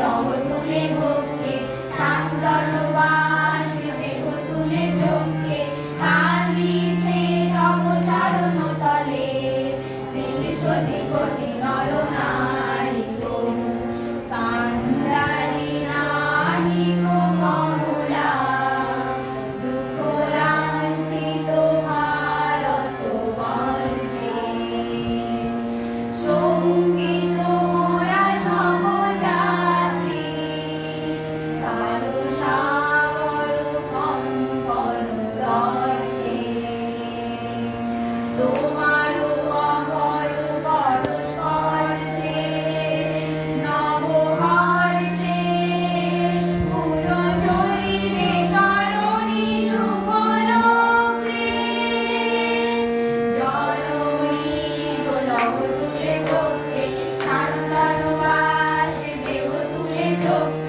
লহ তুলে ভোগকে শান্তনু বাসে দেহ তুলে চোখকে কাঁদিছে তব চরণ তলে ত্রিশতি কোটি নর নারী গো কান্দারি নাহি গো কমলা দুঃখ লাঞ্ছিত ভারত বর্ষে সঙ্গীত মোরা সমযাত্রী কালো সাগর কম্পন দর্শে তোমারও অভয় পদ স্পর্শে নবহর্ষে পুর চলিবে তরণী শুভলোকে জননী গো লহ তুলে ভোগকে শান্তনু বাসে দেহ তুলে চোখকে